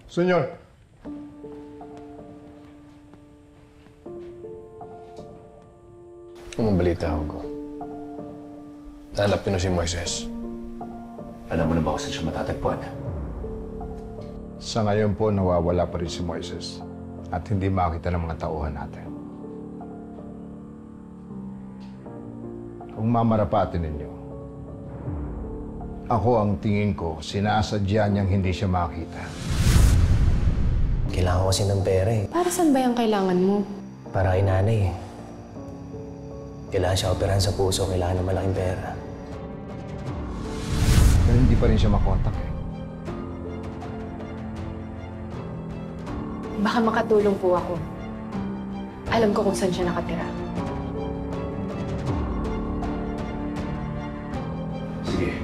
Senyor! Anong balita, Hugo? Nahanap niyo na si Moises. Alam mo na ba kung saan siya matatagpuan? Sa ngayon po, nawawala pa rin si Moises at hindi makita ng mga tauhan natin. Kung mamarapatin ninyo, ako ang tingin ko, sinasadya niyang hindi siya makita. Kailangan ko kasi ng pera eh. Para saan ba yung kailangan mo? Para kay nanay eh. Kailangan siya operahan sa puso, kailangan ng malaking pera. Pero hindi pa rin siya makontak eh. Baka makatulong po ako. Alam ko kung saan siya nakatira. Sige.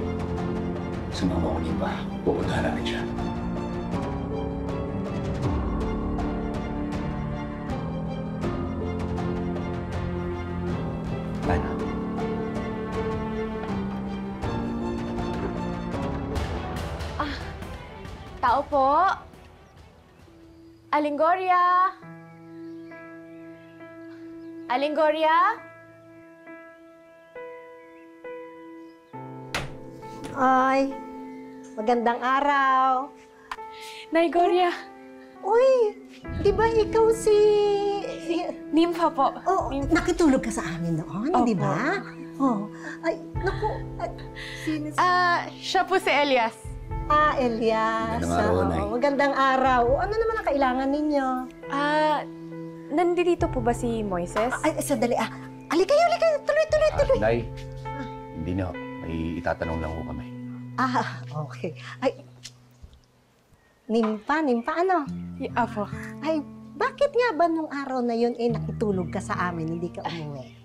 Sumama ko niyo pa. Pupuntahan natin siya. Ano? Tao po! Aling Gloria! Aling Gloria? Ay, magandang araw. Nay Gloria! Uy, di ba ikaw si... Nympha po. Oh, nakitulog ka sa amin noon, Opo. di ba? Oh, ay, naku, sino si... Siya po si Elias. Elias. Magandang araw, Nay. Magandang araw. Ano naman ang kailangan ninyo? Nandito po ba si Moises? Ay, sandali. Alika kayo. Tuloy. Nay, hindi na. May itatanong lang ko kami. Okay. Ay, Nympha, ano? Apo. Ay, bakit nga ba nung araw na yun nakitulog ka sa amin, hindi ka umuwi?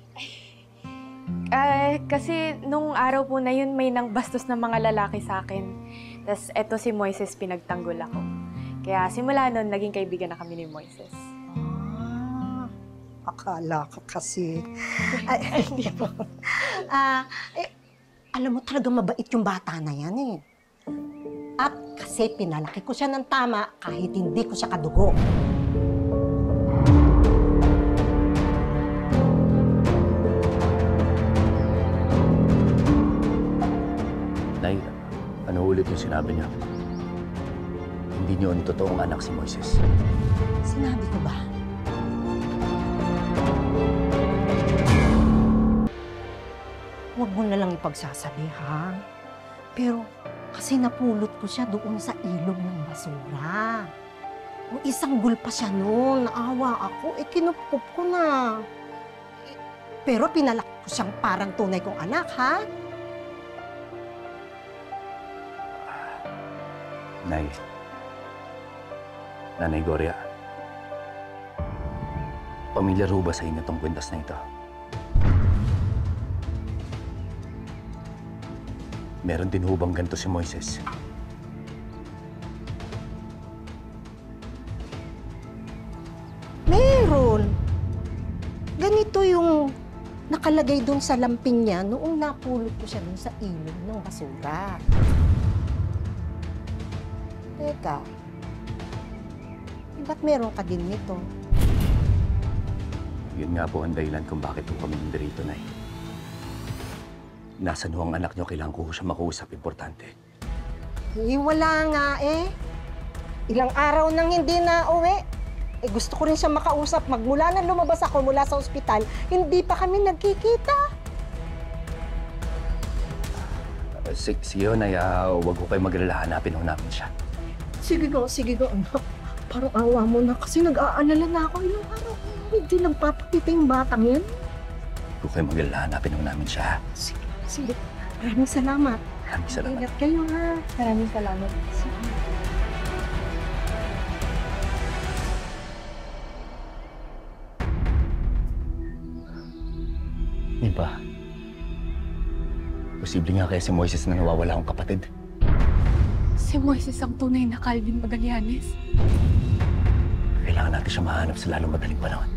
Kasi nung araw po na yun, may nang bastos na mga lalaki sa akin. Tapos eto si Moises, pinagtanggol ako. Kaya simula nun, naging kaibigan na kami ni Moises. Akala ko kasi. Ay, hindi po. Alam mo talaga mabait yung bata na yan eh. At kasi pinalaki ko siya ng tama kahit hindi ko siya kadugo. Nay, ano ulit yung sinabi niya? Hindi niyo ang totoong anak si Moises. Sinabi ko ba? Huwag mo na lang ipagsasabi, ha? Pero kasi napulot ko siya doon sa ilog ng basura. O isang gulpa siya noon, naawa ako, kinupkup ko na. Pero pinalaki ko siyang parang tunay kong anak, ha? Nay, Nanay Gloria, pamilyar ho ba sa inyo tong kwintas na ito? Meron din ho bang ganito si Moises? Meron. Ganito yung nakalagay doon sa lampin niya noong napulot ko siya doon sa ilog ng basura. Teka, ba't meron ka din nito? Yun nga po ang dahilan kung bakit ho kami nandito, Nay. Nasaan ho ang anak niyo? Kailangan ko siya makausap. Importante. Wala nga eh. Ilang araw nang hindi na uwi. Gusto ko rin siya makausap. Magmula na lumabas ako mula sa ospital, hindi pa kami nagkikita. Sige ho, Nay. Huwag ho kayo maglala. Hanapin ho namin siya. Sige go, anak. Parang awa mo na kasi nag-aalala na ako. Ilang araw hindi nagpapakita yung batang yan. Huwag ho kayo maglala. Hanapin ho namin siya. Sige. Maraming salamat. Maraming salamat. Ingat kayo, ha? Maraming salamat. Di ba? Posible nga kaya si Moises na nawawala akong kapatid. Si Moises ang tunay na Calvin Magallanes. Kailangan natin siya mahanap sa lalong madaling panahon.